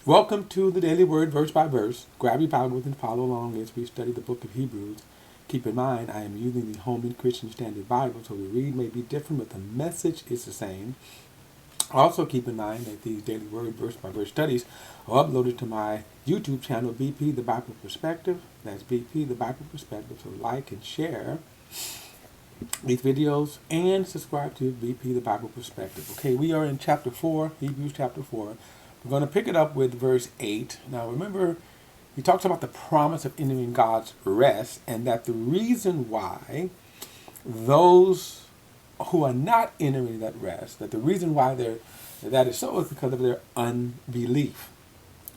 Welcome to the Daily Word, verse by verse. Grab your Bible and follow along as we study the book of Hebrews. Keep in mind, I am using the Holman Christian Standard Bible, so the read may be different, but the message is the same. Also keep in mind that these Daily Word, verse by verse studies are uploaded to my YouTube channel, BP The Bible Perspective. That's BP The Bible Perspective, so like and share these videos and subscribe to BP The Bible Perspective. Okay, we are in chapter 4, Hebrews chapter 4. We're going to pick it up with verse 8. Now remember, he talks about the promise of entering God's rest, and that the reason why those who are not entering that rest, that the reason why that is so is because of their unbelief.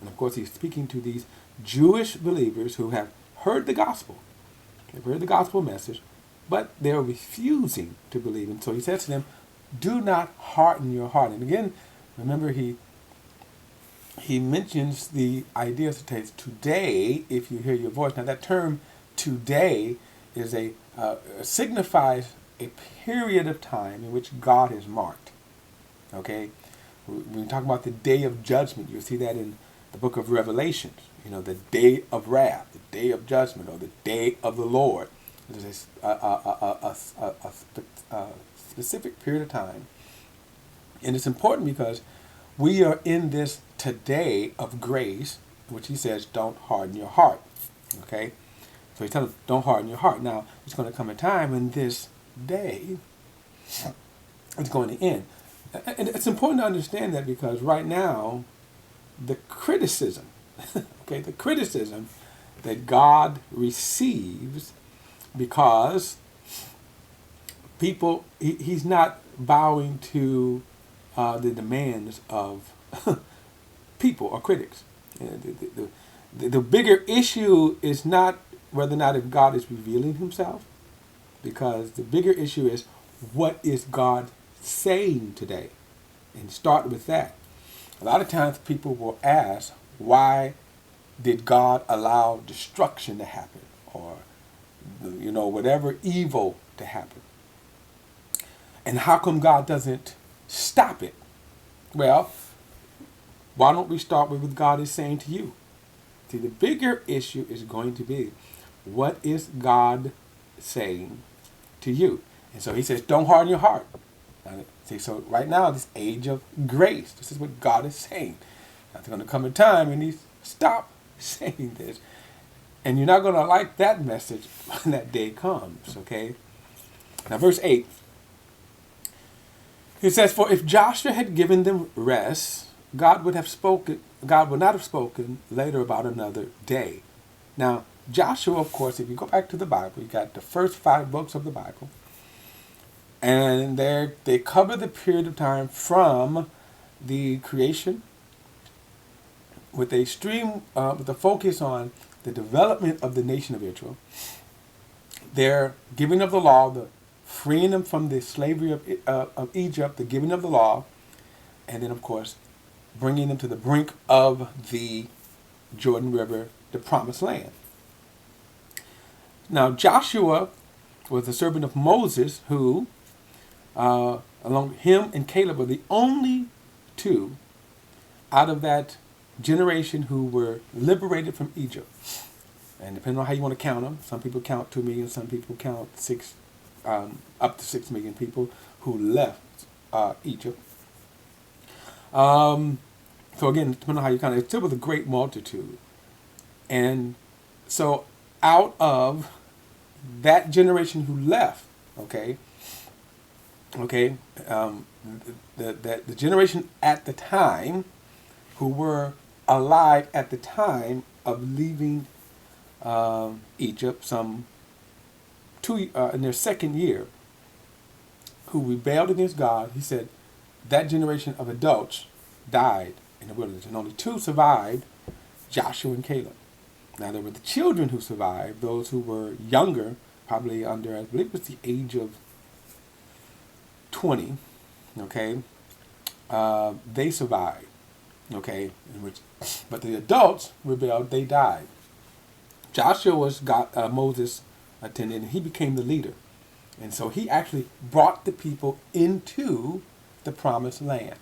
And of course, he's speaking to these Jewish believers who have heard the gospel. They've heard the gospel message, but they're refusing to believe. And so he says to them, do not harden your heart. And again, remember, he mentions the idea of today, if you hear your voice. Now that term today is signifies a period of time in which God is marked. Okay? When you talk about the day of judgment, you'll see that in the book of Revelations. You know, the day of wrath, the day of judgment, or the day of the Lord. There's a specific period of time. And it's important because we are in this today of grace, which he says, don't harden your heart. Okay? So he tells us, don't harden your heart. Now, it's going to come a time when this day is going to end. And it's important to understand that because right now, the criticism, okay, the criticism that God receives because people, he's not bowing to the demands of people or critics. The bigger issue is not whether or not if God is revealing himself, because the bigger issue is what is God saying today, and start with that. A lot of times people will ask, why did God allow destruction to happen, or whatever evil to happen, and how come God doesn't stop it? Well, why don't we start with what God is saying to you? See, the bigger issue is going to be, what is God saying to you? And so he says, don't harden your heart. See, so right now, this age of grace, this is what God is saying. Now, there's going to come a time when he stop saying this. And you're not going to like that message when that day comes, okay? Now, verse 8. It says, for if Joshua had given them rest, God would not have spoken later about another day. Now, Joshua, of course, if you go back to the Bible, you got the first 5 books of the Bible. And they cover the period of time from the creation with a focus on the development of the nation of Israel, their giving of the law, the freeing them from the slavery of Egypt, the giving of the law, and then, of course, bringing them to the brink of the Jordan River, the promised land. Now, Joshua was the servant of Moses who, along him and Caleb, were the only 2 out of that generation who were liberated from Egypt. And depending on how you want to count them, some people count 2 million, some people count up to 6 million people who left Egypt. So again, depending on how you count it, it still was a great multitude. And so out of that generation who left, the generation at the time who were alive at the time of leaving Egypt, some 2 in their second year, who rebelled against God, he said that generation of adults died in the wilderness, and only 2 survived, Joshua and Caleb. Now there were the children who survived, those who were younger, probably under, I believe it was the age of 20, okay, they survived, okay, but the adults rebelled, they died. Joshua was Moses' attendant, and he became the leader. And so he actually brought the people into the promised land.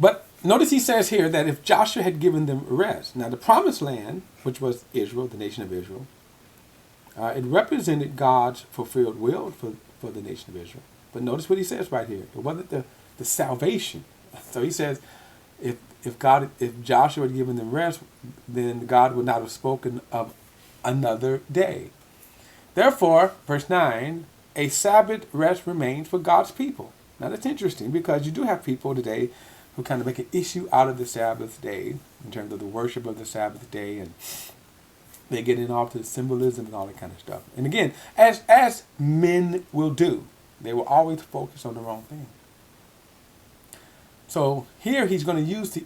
But notice he says here that if Joshua had given them rest, now the promised land, which was Israel, the nation of Israel, it represented God's fulfilled will for the nation of Israel. But notice what he says right here. It wasn't the salvation. So he says, if Joshua had given them rest, then God would not have spoken of another day. Therefore, verse 9, a Sabbath rest remains for God's people. Now that's interesting because you do have people today who kind of make an issue out of the Sabbath day in terms of the worship of the Sabbath day, and they get involved in symbolism and all that kind of stuff. And again, as men will do, they will always focus on the wrong thing. So here he's going to use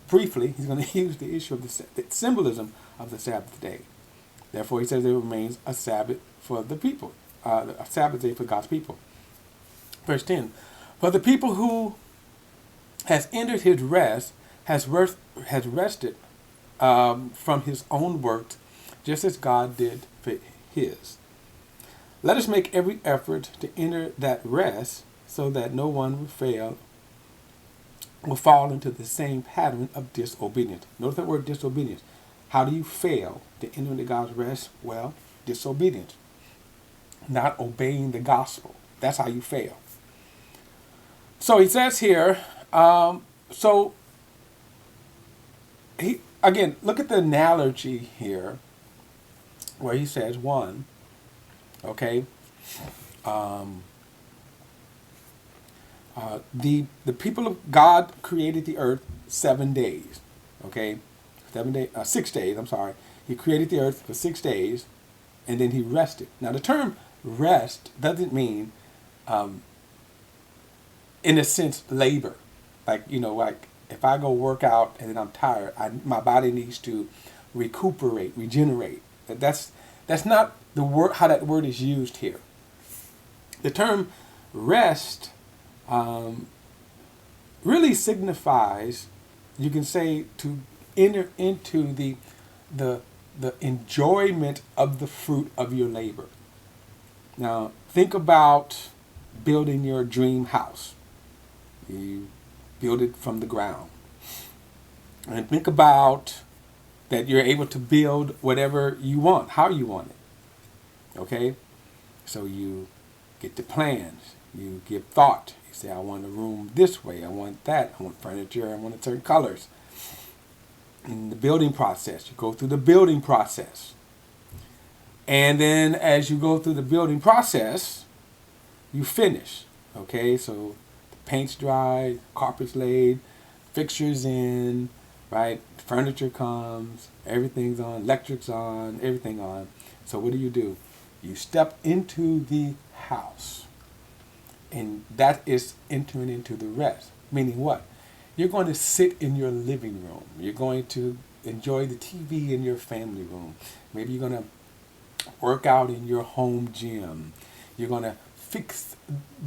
briefly, he's going to use the issue of the symbolism of the Sabbath day. Therefore, he says it remains a Sabbath for the people, a Sabbath day for God's people. Verse 10, for the people who has entered his rest has rested from his own works, just as God did for his. Let us make every effort to enter that rest so that no one will fall into the same pattern of disobedience. Notice that word disobedience. How do you fail to enter into God's rest? Well, disobedience. Not obeying the gospel. That's how you fail. So he says here, again, look at the analogy here where he says one, okay, the people of God created the earth 7 days, okay, 6 days, I'm sorry. He created the earth for 6 days, and then he rested. Now the term rest doesn't mean, in a sense, labor. Like if I go work out and then I'm tired, my body needs to recuperate, regenerate. That's not the word, how that word is used here. The term rest really signifies, you can say, to enter into the enjoyment of the fruit of your labor. Now, think about building your dream house. You build it from the ground. And think about that you're able to build whatever you want, how you want it. Okay? So you get the plans. You give thought. You say, I want a room this way. I want that. I want furniture. I want certain colors. In the building process, you go through the building process. And then as you go through the building process, you finish. Okay? So the paint's dry, carpet's laid, fixtures in, right? Furniture comes, everything's on, electric's on, everything on. So what do? You step into the house. And that is entering into the rest. Meaning what? You're going to sit in your living room. You're going to enjoy the TV in your family room. Maybe you're going to work out in your home gym. You're going to fix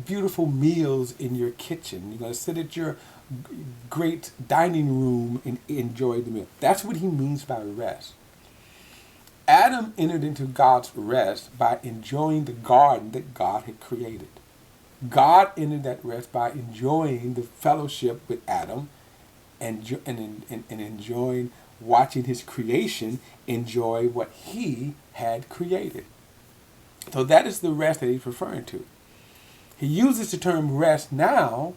beautiful meals in your kitchen. You're going to sit at your great dining room and enjoy the meal. That's what he means by rest. Adam entered into God's rest by enjoying the garden that God had created. God entered that rest by enjoying the fellowship with Adam and enjoying watching his creation enjoy what he had created. So that is the rest that he's referring to. He uses the term rest now.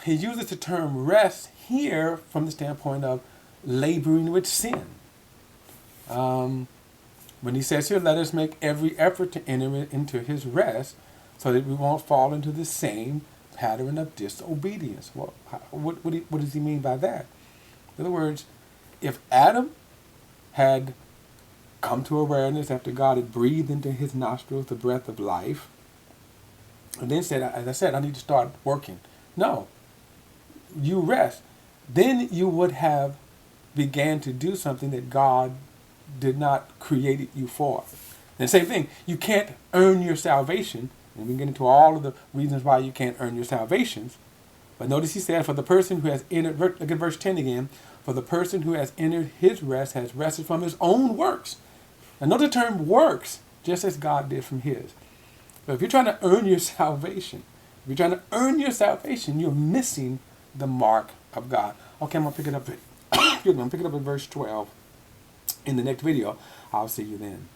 He uses the term rest here from the standpoint of laboring with sin. When he says here, let us make every effort to enter into his rest so that we won't fall into the same pattern of disobedience. Well, what does he mean by that? In other words, if Adam had come to awareness after God had breathed into his nostrils the breath of life, and then said, as I said, I need to start working. No, you rest. Then you would have began to do something that God did not create you for. And same thing, you can't earn your salvation. And we get into all of the reasons why you can't earn your salvations. But notice he said, for the person who has entered, look at verse 10 again, for the person who has entered his rest has rested from his own works. And note the term works, just as God did from his. But if you're trying to earn your salvation, If you're trying to earn your salvation, you're missing the mark of God. Okay, I'm going to pick it up at, excuse me, I'm picking up at verse 12 in the next video. I'll see you then.